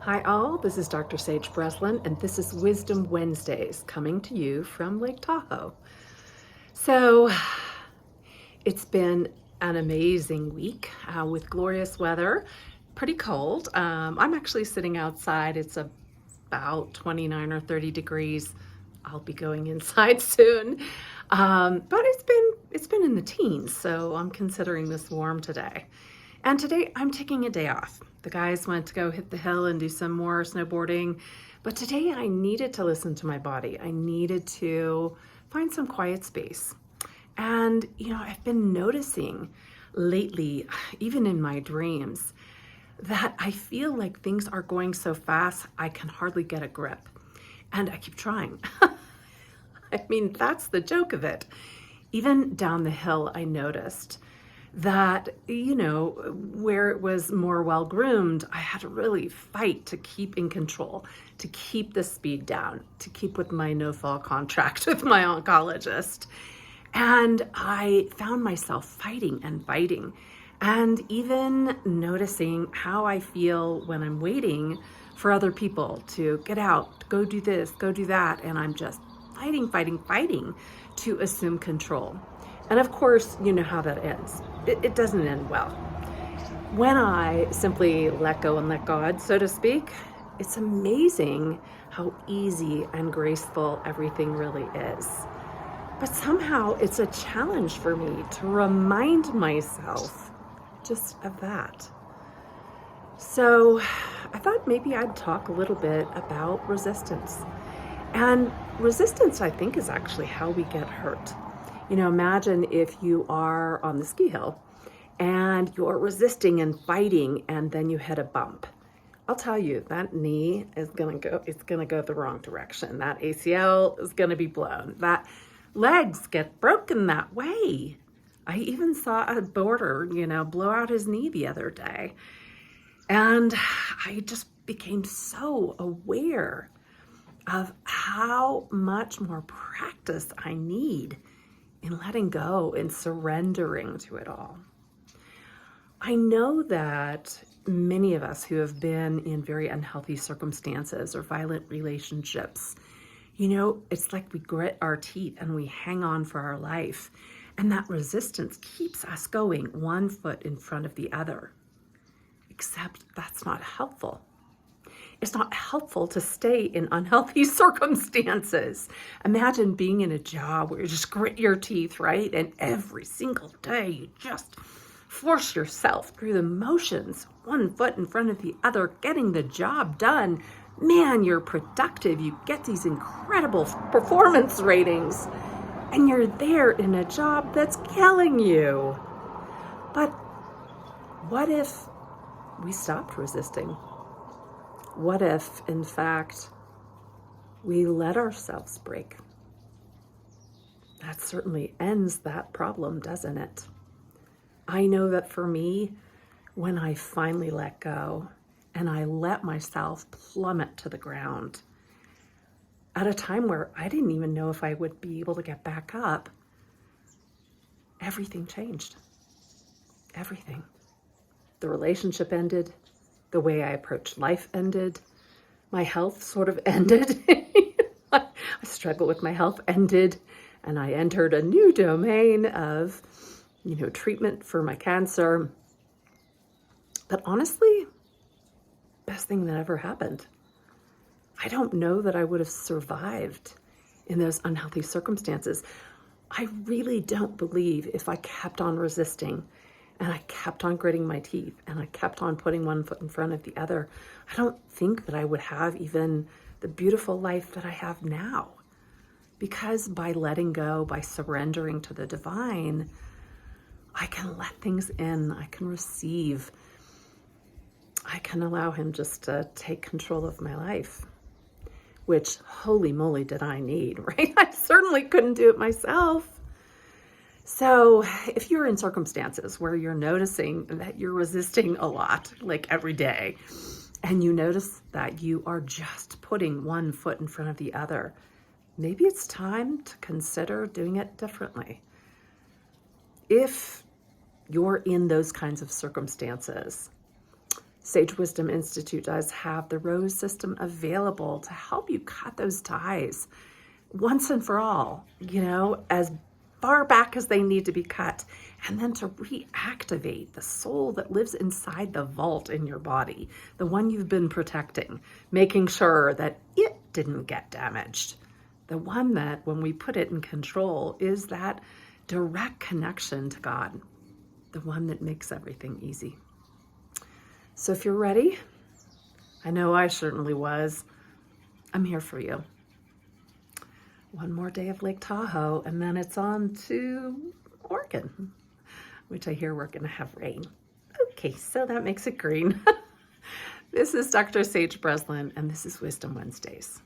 Hi all, this is Dr. Sage Breslin, and this is Wisdom Wednesdays coming to you from Lake Tahoe. So it's been an amazing week with glorious weather, pretty cold. I'm actually sitting outside. It's about 29 or 30 degrees. I'll be going inside soon, but it's been in the teens, so I'm considering this warm today. And today I'm taking a day off. The guys went to go hit the hill and do some more snowboarding, but today I needed to listen to my body. I needed to find some quiet space. And I've been noticing lately, even in my dreams, that I feel like things are going so fast I can hardly get a grip. And I keep trying. I mean, that's the joke of it. Even down the hill, I noticed that, where it was more well-groomed, I had to really fight to keep in control, to keep the speed down, to keep with my no-fall contract with my oncologist. And I found myself fighting and fighting, and even noticing how I feel when I'm waiting for other people to get out, go do this, go do that, and I'm just fighting to assume control. And of course, you know how that ends. It doesn't end well. When I simply let go and let God, so to speak, it's amazing how easy and graceful everything really is. But somehow it's a challenge for me to remind myself just of that. So I thought maybe I'd talk a little bit about resistance. And resistance, I think, is actually how we get hurt. Imagine if you are on the ski hill and you're resisting and fighting and then you hit a bump. I'll tell you, that knee is going to go the wrong direction. That ACL is going to be blown. That legs get broken that way. I even saw a boarder, blow out his knee the other day. And I just became so aware of how much more practice I need in letting go and surrendering to it all. I know that many of us who have been in very unhealthy circumstances or violent relationships, it's like we grit our teeth and we hang on for our life. And that resistance keeps us going one foot in front of the other. Except that's not helpful. It's not helpful to stay in unhealthy circumstances. Imagine being in a job where you just grit your teeth, right? And every single day you just force yourself through the motions, one foot in front of the other, getting the job done. Man, you're productive. You get these incredible performance ratings, and you're there in a job that's killing you. But what if we stopped resisting? What if, in fact, we let ourselves break? That certainly ends that problem, doesn't it? I know that for me, when I finally let go and I let myself plummet to the ground at a time where I didn't even know if I would be able to get back up, everything changed. Everything. The relationship ended. The way I approached life ended. My health sort of ended. I struggle with my health ended. And I entered a new domain of, treatment for my cancer. But honestly, best thing that ever happened. I don't know that I would have survived in those unhealthy circumstances. I really don't believe if I kept on resisting and I kept on gritting my teeth and I kept on putting one foot in front of the other, I don't think that I would have even the beautiful life that I have now. Because by letting go, by surrendering to the divine, I can let things in, I can receive, I can allow him just to take control of my life, which holy moly did I need, right? I certainly couldn't do it myself. So if you're in circumstances where you're noticing that you're resisting a lot, like every day, and you notice that you are just putting one foot in front of the other, maybe it's time to consider doing it differently. If you're in those kinds of circumstances, Sage Wisdom Institute does have the rose system available to help you cut those ties once and for all, as far back as they need to be cut, and then to reactivate the soul that lives inside the vault in your body, the one you've been protecting, making sure that it didn't get damaged. The one that, when we put it in control, is that direct connection to God, the one that makes everything easy. So if you're ready, I know I certainly was, I'm here for you. One more day of Lake Tahoe, and then it's on to Oregon, which I hear we're going to have rain. Okay, so that makes it green. This is Dr. Sage Breslin, and this is Wisdom Wednesdays.